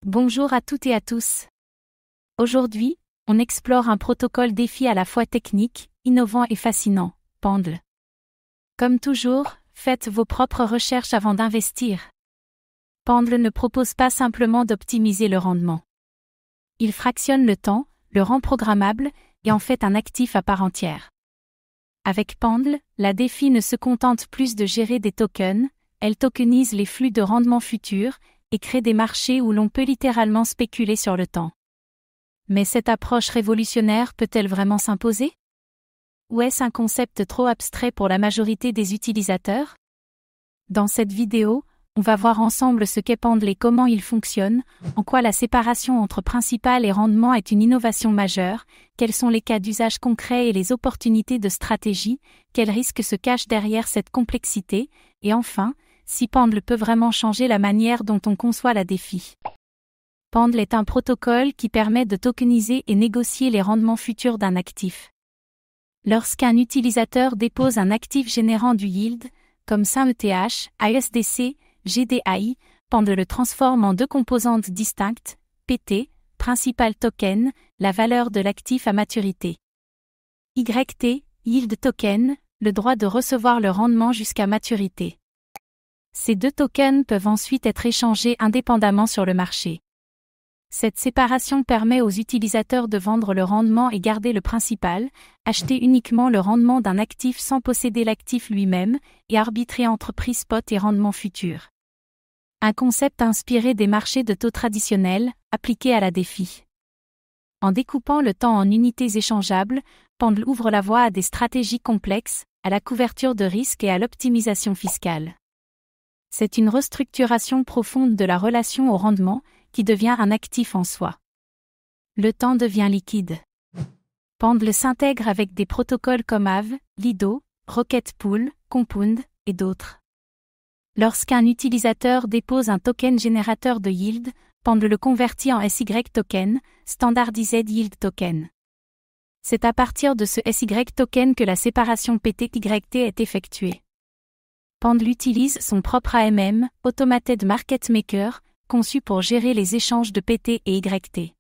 Bonjour à toutes et à tous. Aujourd'hui, on explore un protocole défi à la fois technique, innovant et fascinant, Pendle. Comme toujours, faites vos propres recherches avant d'investir. Pendle ne propose pas simplement d'optimiser le rendement. Il fractionne le temps, le rend programmable et en fait un actif à part entière. Avec Pendle, la défi ne se contente plus de gérer des tokens, elle tokenise les flux de rendement futurs et crée des marchés où l'on peut littéralement spéculer sur le temps. Mais cette approche révolutionnaire peut-elle vraiment s'imposer? Ou est-ce un concept trop abstrait pour la majorité des utilisateurs? Dans cette vidéo, on va voir ensemble ce qu'est Pendle et comment il fonctionne, en quoi la séparation entre principal et rendement est une innovation majeure, quels sont les cas d'usage concrets et les opportunités de stratégie, quels risques se cachent derrière cette complexité, et enfin, si Pendle peut vraiment changer la manière dont on conçoit la défi. Pendle est un protocole qui permet de tokeniser et négocier les rendements futurs d'un actif. Lorsqu'un utilisateur dépose un actif générant du yield, comme SAMETH, AUSDC, GDAI, Pendle le transforme en deux composantes distinctes, PT, principal token, la valeur de l'actif à maturité. YT, yield token, le droit de recevoir le rendement jusqu'à maturité. Ces deux tokens peuvent ensuite être échangés indépendamment sur le marché. Cette séparation permet aux utilisateurs de vendre le rendement et garder le principal, acheter uniquement le rendement d'un actif sans posséder l'actif lui-même, et arbitrer entre prix spot et rendement futur. Un concept inspiré des marchés de taux traditionnels, appliqué à la défi. En découpant le temps en unités échangeables, Pendle ouvre la voie à des stratégies complexes, à la couverture de risques et à l'optimisation fiscale. C'est une restructuration profonde de la relation au rendement, qui devient un actif en soi. Le temps devient liquide. Pendle s'intègre avec des protocoles comme Aave, Lido, Rocket Pool, Compound, et d'autres. Lorsqu'un utilisateur dépose un token générateur de yield, Pendle le convertit en SY token, Standardized Yield Token. C'est à partir de ce SY token que la séparation PT-YT est effectuée. Pendle utilise son propre AMM, Automated Market Maker, conçu pour gérer les échanges de PT et YT.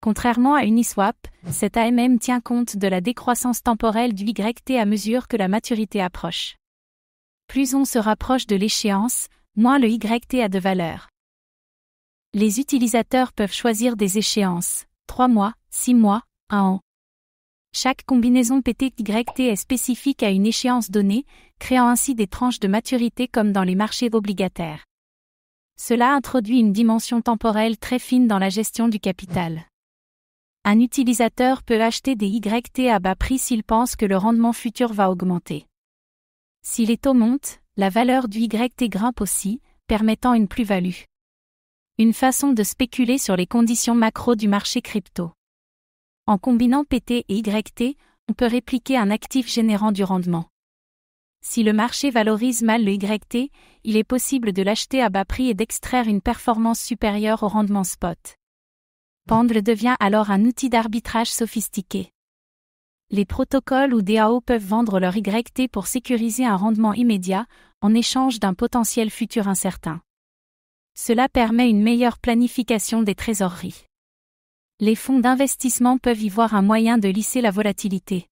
Contrairement à Uniswap, cet AMM tient compte de la décroissance temporelle du YT à mesure que la maturité approche. Plus on se rapproche de l'échéance, moins le YT a de valeur. Les utilisateurs peuvent choisir des échéances, 3 mois, 6 mois, 1 an. Chaque combinaison PT-YT est spécifique à une échéance donnée, créant ainsi des tranches de maturité comme dans les marchés obligataires. Cela introduit une dimension temporelle très fine dans la gestion du capital. Un utilisateur peut acheter des YT à bas prix s'il pense que le rendement futur va augmenter. Si les taux montent, la valeur du YT grimpe aussi, permettant une plus-value. Une façon de spéculer sur les conditions macro du marché crypto. En combinant PT et YT, on peut répliquer un actif générant du rendement. Si le marché valorise mal le YT, il est possible de l'acheter à bas prix et d'extraire une performance supérieure au rendement spot. Pendle devient alors un outil d'arbitrage sophistiqué. Les protocoles ou DAO peuvent vendre leur YT pour sécuriser un rendement immédiat, en échange d'un potentiel futur incertain. Cela permet une meilleure planification des trésoreries. Les fonds d'investissement peuvent y voir un moyen de lisser la volatilité.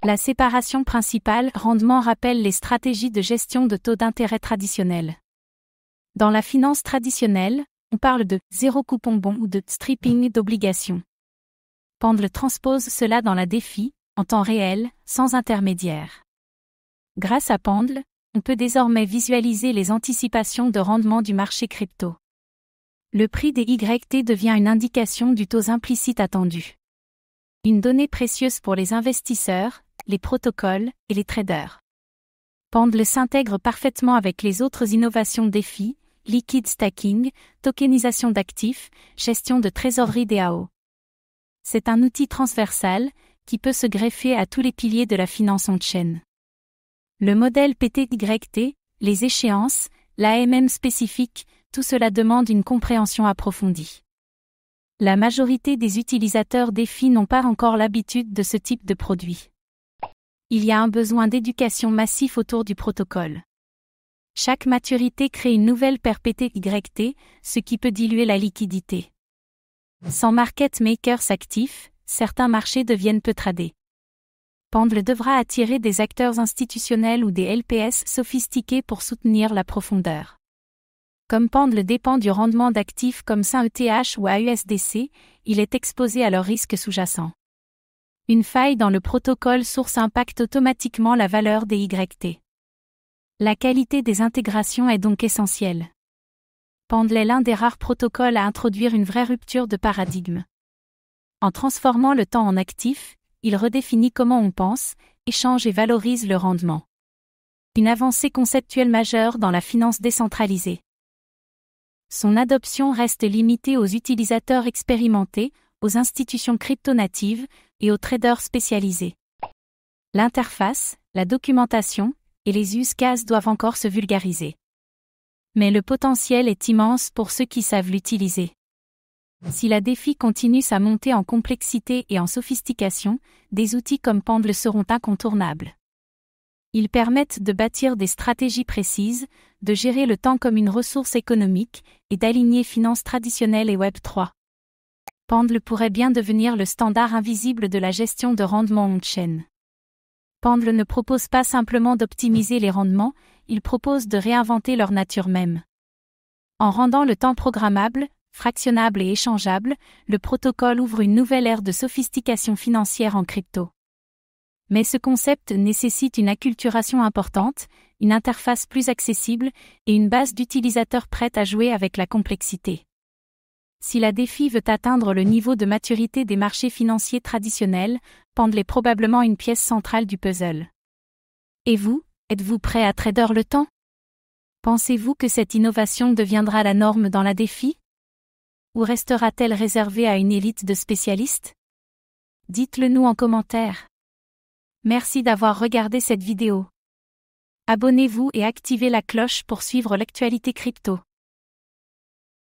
La séparation principale rendement rappelle les stratégies de gestion de taux d'intérêt traditionnelles. Dans la finance traditionnelle, on parle de zéro coupon bon ou de stripping d'obligations. Pendle transpose cela dans la défi, en temps réel, sans intermédiaire. Grâce à Pendle, on peut désormais visualiser les anticipations de rendement du marché crypto. Le prix des YT devient une indication du taux implicite attendu. Une donnée précieuse pour les investisseurs, les protocoles et les traders. Pendle s'intègre parfaitement avec les autres innovations défi, liquid stacking, tokenisation d'actifs, gestion de trésorerie DAO. C'est un outil transversal qui peut se greffer à tous les piliers de la finance on-chain. Le modèle PT-YT, les échéances, l'AMM spécifique, tout cela demande une compréhension approfondie. La majorité des utilisateurs défi n'ont pas encore l'habitude de ce type de produit. Il y a un besoin d'éducation massif autour du protocole. Chaque maturité crée une nouvelle perpétuité, ce qui peut diluer la liquidité. Sans market makers actifs, certains marchés deviennent peu tradés. Pendle devra attirer des acteurs institutionnels ou des LPS sophistiqués pour soutenir la profondeur. Comme Pendle dépend du rendement d'actifs comme SynETH ou AUSDC, il est exposé à leurs risques sous-jacents. Une faille dans le protocole source impacte automatiquement la valeur des YT. La qualité des intégrations est donc essentielle. Pendle est l'un des rares protocoles à introduire une vraie rupture de paradigme. En transformant le temps en actif, il redéfinit comment on pense, échange et valorise le rendement. Une avancée conceptuelle majeure dans la finance décentralisée. Son adoption reste limitée aux utilisateurs expérimentés, aux institutions crypto-natives et aux traders spécialisés. L'interface, la documentation et les use cases doivent encore se vulgariser. Mais le potentiel est immense pour ceux qui savent l'utiliser. Si la défi continue sa montée en complexité et en sophistication, des outils comme Pendle seront incontournables. Ils permettent de bâtir des stratégies précises, de gérer le temps comme une ressource économique et d'aligner finances traditionnelles et Web3. Pendle pourrait bien devenir le standard invisible de la gestion de rendement on-chain. Pendle ne propose pas simplement d'optimiser les rendements, il propose de réinventer leur nature même. En rendant le temps programmable, fractionnable et échangeable, le protocole ouvre une nouvelle ère de sophistication financière en crypto. Mais ce concept nécessite une acculturation importante, une interface plus accessible et une base d'utilisateurs prête à jouer avec la complexité. Si la défi veut atteindre le niveau de maturité des marchés financiers traditionnels, Pendle est probablement une pièce centrale du puzzle. Et vous, êtes-vous prêt à trader le temps? Pensez-vous que cette innovation deviendra la norme dans la défi? Ou restera-t-elle réservée à une élite de spécialistes? Dites-le nous en commentaire. Merci d'avoir regardé cette vidéo. Abonnez-vous et activez la cloche pour suivre l'actualité crypto.